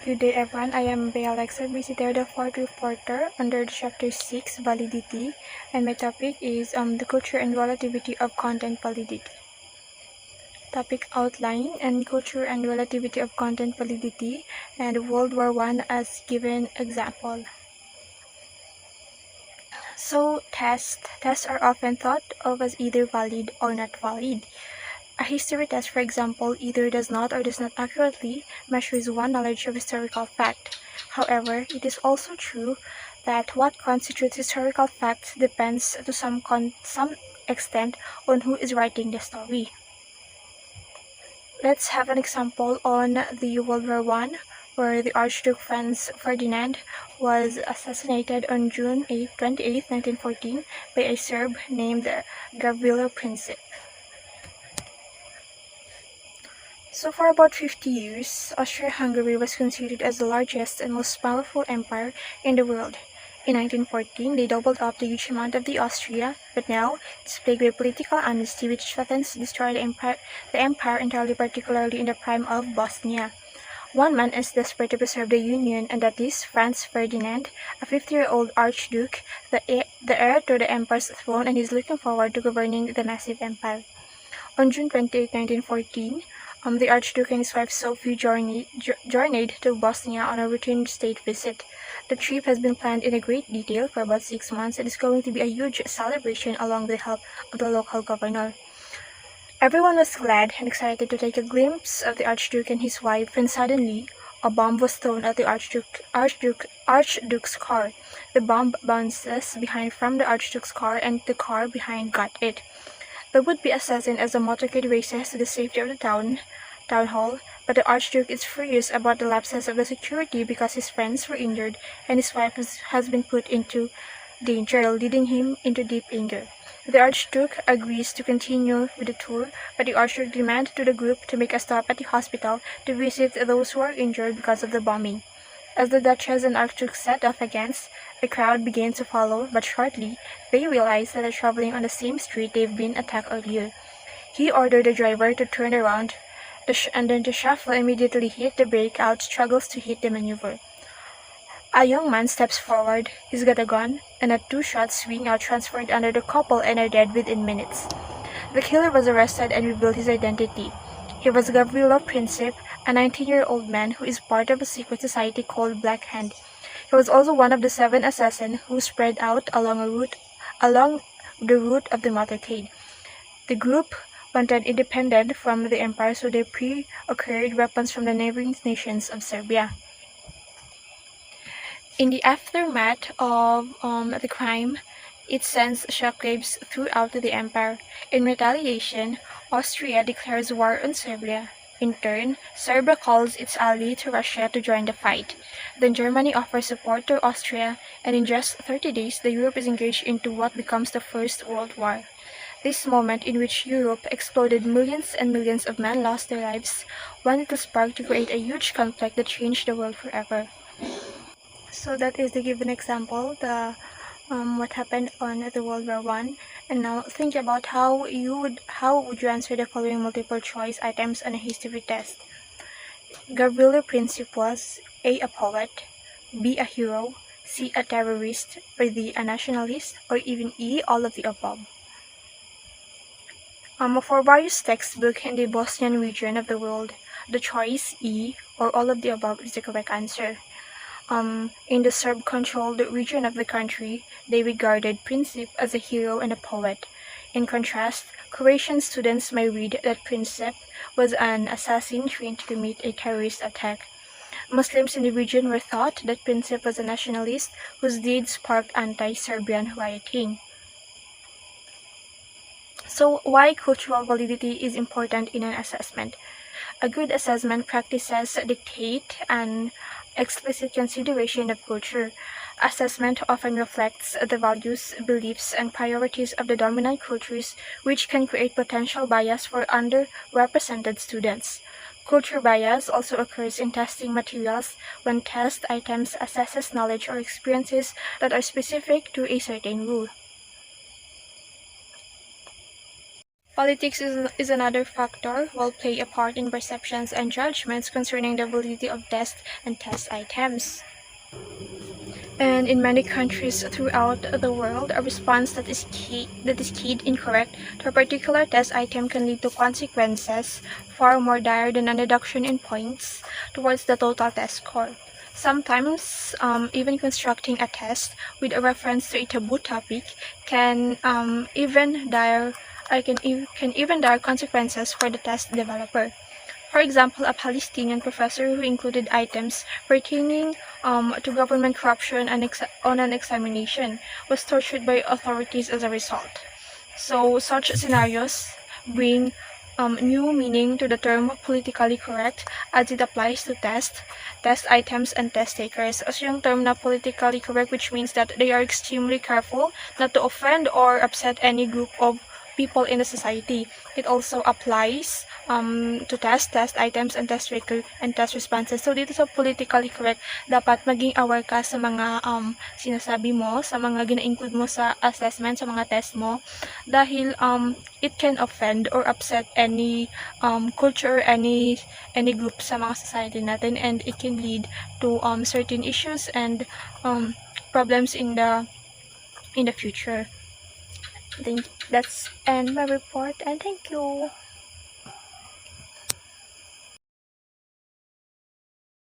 Good day everyone, I am Alexa, visitor the fourth reporter under the Chapter 6 validity, and my topic is the culture and relativity of content validity. Topic outline and culture and relativity of content validity and World War I as given example. So tests are often thought of as either valid or not valid. A history test, for example, either does not or does not accurately measures one knowledge of historical fact. However, it is also true that what constitutes historical facts depends to some extent on who is writing the story. Let's have an example on the World War I, where the Archduke Franz Ferdinand was assassinated on June 28, 1914 by a Serb named Gavrilo Princip. So for about 50 years, Austria-Hungary was considered as the largest and most powerful empire in the world. In 1914, they doubled up the huge amount of the Austria, but now it's plagued by political amnesty which threatens to destroy the empire entirely, particularly in the prime of Bosnia. One man is desperate to preserve the union, and that is Franz Ferdinand, a 50-year-old archduke, the heir to the emperor's throne, and he's looking forward to governing the massive empire. On June 28, 1914, the Archduke and his wife Sophie journeyed to Bosnia on a routine state visit. The trip has been planned in a great detail for about 6 months and is going to be a huge celebration along with the help of the local governor. Everyone was glad and excited to take a glimpse of the Archduke and his wife when suddenly a bomb was thrown at the Archduke's car. The bomb bounces behind from the Archduke's car and the car behind got it. The would-be assassin as the motorcade races to the safety of the town hall, but the Archduke is furious about the lapses of the security because his friends were injured and his wife has been put into danger, leading him into deep anger. The Archduke agrees to continue with the tour, but the Archduke demands to the group to make a stop at the hospital to visit those who are injured because of the bombing. As the Duchess and Archduke set off against, the crowd began to follow, but shortly, they realized that they're traveling on the same street they've been attacked earlier. He ordered the driver to turn around, and then the chauffeur immediately hit the brake out, struggles to hit the maneuver. A young man steps forward, he's got a gun, and a two-shot swing out transferred under the couple and are dead within minutes. The killer was arrested and revealed his identity. He was Gavrilo Princip, a 19-year-old man who is part of a secret society called Black Hand. He was also one of the 7 assassins who spread out along the route of the motorcade. The group wanted independence from the empire, so they procured weapons from the neighboring nations of Serbia. In the aftermath of the crime, it sends shockwaves throughout the empire. In retaliation, Austria declares war on Serbia. In turn, Serbia calls its ally to Russia to join the fight. Then Germany offers support to Austria, and in just 30 days, Europe is engaged into what becomes the First World War. This moment in which Europe exploded, millions and millions of men lost their lives, one little spark to create a huge conflict that changed the world forever. So that is the given example, what happened on the World War I. And now think about how would you answer the following multiple choice items on a history test. Gavrilo Princip was A poet, B a hero, C a terrorist, or D a nationalist, or even E all of the above. For various textbooks in the Bosnian region of the world, the choice E or all of the above is the correct answer. In the Serb-controlled region of the country, they regarded Princip as a hero and a poet. In contrast, Croatian students may read that Princip was an assassin trained to commit a terrorist attack. Muslims in the region were thought that Princip was a nationalist whose deeds sparked anti-Serbian rioting. So why cultural validity is important in an assessment? A good assessment practices dictate an explicit consideration of culture. Assessment often reflects the values, beliefs, and priorities of the dominant cultures, which can create potential bias for underrepresented students. Culture bias also occurs in testing materials when test items assesses knowledge or experiences that are specific to a certain rule. Politics is another factor, will play a part in perceptions and judgments concerning the validity of tests and test items. And in many countries throughout the world, a response that is keyed incorrect to a particular test item can lead to consequences far more dire than a deduction in points towards the total test score. Sometimes, even constructing a test with a reference to a taboo topic can can even dire consequences for the test developer. For example, a Palestinian professor who included items pertaining to government corruption on an examination was tortured by authorities as a result. So, such scenarios bring new meaning to the term politically correct as it applies to test items, and test takers. As yung term na politically correct, which means that they are extremely careful not to offend or upset any group of people in the society. It also applies to test items, and test responses. So, dito sa politically correct, dapat maging aware ka sa mga sinasabi mo, sa mga gina-include mo sa assessment, sa mga test mo, dahil it can offend or upset any culture, any group sa mga society natin, and it can lead to certain issues and problems in the future. That's end my report, and thank you.